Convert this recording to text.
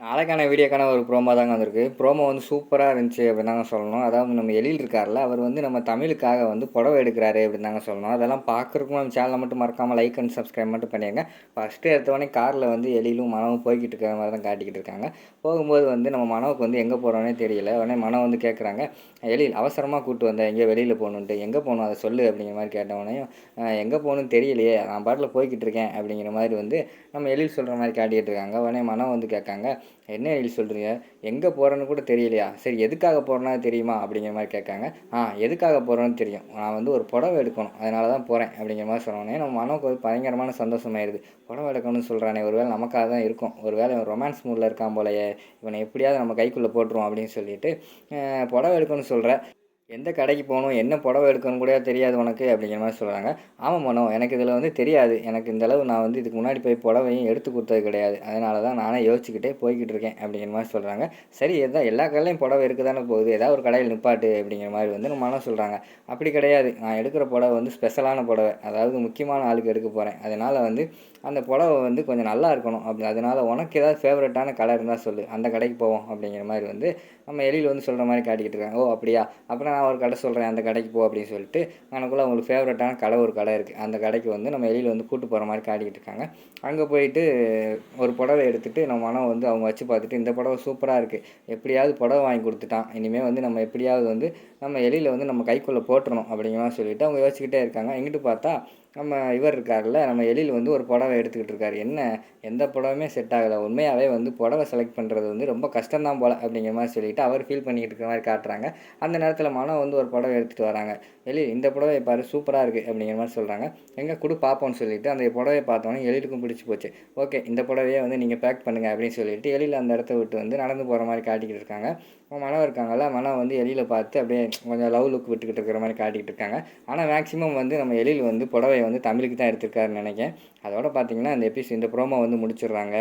நாளைக்கான வீடியோக்கான ஒரு ப்ரோமோ தாங்க வந்திருக்கு. ப்ரோமோ வந்து சூப்பரா இருந்துச்சு அப்படின்னு தாங்க சொல்லணும். அதாவது நம்ம எழில் இருக்கார்ல, அவர் வந்து நம்ம தமிழுக்காக வந்து புடவை எடுக்கிறாரு அப்படின்னு தாங்க சொல்லணும். அதெல்லாம் பார்க்குறதுக்கும் நம்ம சேனலை மட்டும் மறக்காம லைக் அண்ட் சப்ஸ்கிரைப் மட்டும் பண்ணிடுங்க. ஃபஸ்ட்டு எடுத்தோடனே காரில் வந்து எழிலும் மனவும் போய்கிட்டு இருக்கிற மாதிரி தான் காட்டிக்கிட்டு இருக்காங்க. போகும்போது வந்து நம்ம மனவுக்கு வந்து எங்கே போகிறோன்னே தெரியல. உடனே மனம் வந்து கேட்குறாங்க, எழில் அவசரமாக கூப்பிட்டு வந்தேன் எங்கேயோ வெளியில் போகணுன்ட்டு, எங்கே போகணும் அதை சொல்லு அப்படிங்கிற மாதிரி கேட்டவொடனேயும் எங்கே போகணுன்னு தெரியலையே, நான் பாட்டில் போய்கிட்டு இருக்கேன் அப்படிங்கிற மாதிரி வந்து நம்ம எழில் சொல்கிற மாதிரி காட்டிக்கிட்டு இருக்காங்க. உடனே மனம் வந்து கேட்காங்க, என்ன எழுதி சொல்கிறீங்க, எங்கே போகிறேன்னு கூட தெரியலையா, சரி எதுக்காக போகிறேன்னா தெரியுமா அப்படிங்கிற மாதிரி கேட்காங்க. எதுக்காக போகிறேன்னு தெரியும், நான் வந்து ஒரு புடவை எடுக்கணும் அதனால தான் போகிறேன் அப்படிங்கிற மாதிரி சொன்னோன்னே நம்ம மனோக்கு ஒரு பயங்கரமான சந்தோஷமாயிருது. புடவை எடுக்கணும்னு சொல்கிறானே, ஒரு வேளை நமக்காக தான் இருக்கும், ஒரு வேளை ரொமான்ஸ் மூடில் இருக்கான் போலையே, இவனை எப்படியாவது நம்ம கைக்குள்ளே போட்டுருவோம் அப்படின்னு சொல்லிட்டு புடவை எடுக்கணும்னு சொல்கிற, எந்த கடைக்கு போகணும், என்ன புடவை எடுக்கணும்னு கூட தெரியாது உனக்கு அப்படிங்கிற மாதிரி சொல்கிறாங்க. ஆமாம் மனோ, எனக்கு இதில் வந்து தெரியாது, எனக்கு இந்த அளவு நான் வந்து இதுக்கு முன்னாடி போய் புடவையும் எடுத்து கொடுத்தது கிடையாது, அதனால தான் நானே யோசிச்சுக்கிட்டே போய்கிட்டு இருக்கேன் அப்படிங்கிற மாதிரி சொல்கிறாங்க. சரி, எதாவது எல்லா கடையிலையும் புடவை இருக்குது தானே போகுது, ஏதாவது ஒரு கடையில் நிப்பாட்டு அப்படிங்கிற மாதிரி வந்து நம்ம மனம் சொல்கிறாங்க. அப்படி கிடையாது, நான் எடுக்கிற புடவை வந்து ஸ்பெஷலான புடவை, அதாவது முக்கியமான ஆளுக்கு எடுக்க போகிறேன், அதனால் வந்து அந்த புடவை வந்து கொஞ்சம் நல்லா இருக்கணும், அப்படி அதனால் உனக்கு ஏதாவது ஃபேவரட்டான கடை இருந்தால் சொல்லு, அந்த கடைக்கு போவோம் அப்படிங்கிற மாதிரி வந்து நம்ம எழில் வந்து சொல்கிற மாதிரி காட்டிக்கிட்டு இருக்காங்க. ஓ அப்படியா, அப்புறம் நான் ஒரு கடை சொல்கிறேன், அந்த கடைக்கு போ அப்படின்னு சொல்லிட்டு எனக்குள்ளே அவங்களுக்கு ஃபேவரட்டான கடை ஒரு கடை இருக்குது, அந்த கடைக்கு வந்து நம்ம எழில் வந்து கூட்டு போகிற மாதிரி காட்டிக்கிட்டு இருக்காங்க. அங்கே போயிட்டு ஒரு புடவை எடுத்துகிட்டு நம்ம மனம் வந்து அவங்க வச்சு பார்த்துட்டு, இந்த புடவை சூப்பராக இருக்குது, எப்படியாவது புடவை வாங்கி கொடுத்துட்டான், இனிமேல் வந்து நம்ம எப்படியாவது வந்து நம்ம எழில வந்து நம்ம கைக்குள்ளே போட்டுறணும் அப்படிங்கிற மாதிரி சொல்லிவிட்டு அவங்க யோசிச்சுக்கிட்டே இருக்காங்க. எங்கிட்டு பார்த்தா நம்ம இவர் இருக்கார்ல, நம்ம எழில் வந்து ஒரு புடவை எடுத்துக்கிட்டு இருக்காரு. என்ன, எந்த புடவையுமே செட் ஆகலை, உண்மையாகவே வந்து புடவை செலக்ட் பண்ணுறது வந்து ரொம்ப கஷ்டம்தான் போல் அப்படிங்கிற மாதிரி சொல்லிவிட்டு அவர் ஃபீல் பண்ணிக்கிட்டு இருக்கிற மாதிரி காட்டுறாங்க. அந்த நேரத்தில் மனம் வந்து ஒரு புடவை எடுத்துகிட்டு வராங்க. எழில் இந்த புடவை பாரு சூப்பராக இருக்குது அப்படிங்கிற மாதிரி சொல்கிறாங்க. எங்கே கொடு பார்ப்போம்னு சொல்லிவிட்டு அந்த புடவையை பார்த்தோன்னே எழிலுக்கும் பிடிச்சி போச்சு. ஓகே, இந்த புடவையே வந்து நீங்கள் பேக் பண்ணுங்கள் அப்படின்னு சொல்லிவிட்டு எழில் அந்த இடத்த விட்டு வந்து நடந்து போகிற மாதிரி காட்டிக்கிட்டு இருக்காங்க. மனம் இருக்காங்கல்ல, மனம் வந்து எழில பார்த்து அப்படியே கொஞ்சம் லவ் லுக் விட்டுக்கிட்டு இருக்கிற மாதிரி காட்டிக்கிட்டு இருக்காங்க. ஆனால் மேக்ஸிமம் வந்து நம்ம எழில் வந்து புடவை வந்து தமிழுக்கு தான் எடுத்திருக்காருன்னு நினைக்கிறேன். அதோட பார்த்தீங்கன்னா இந்த ப்ரோமோ வந்து முடிச்சிடுறாங்க.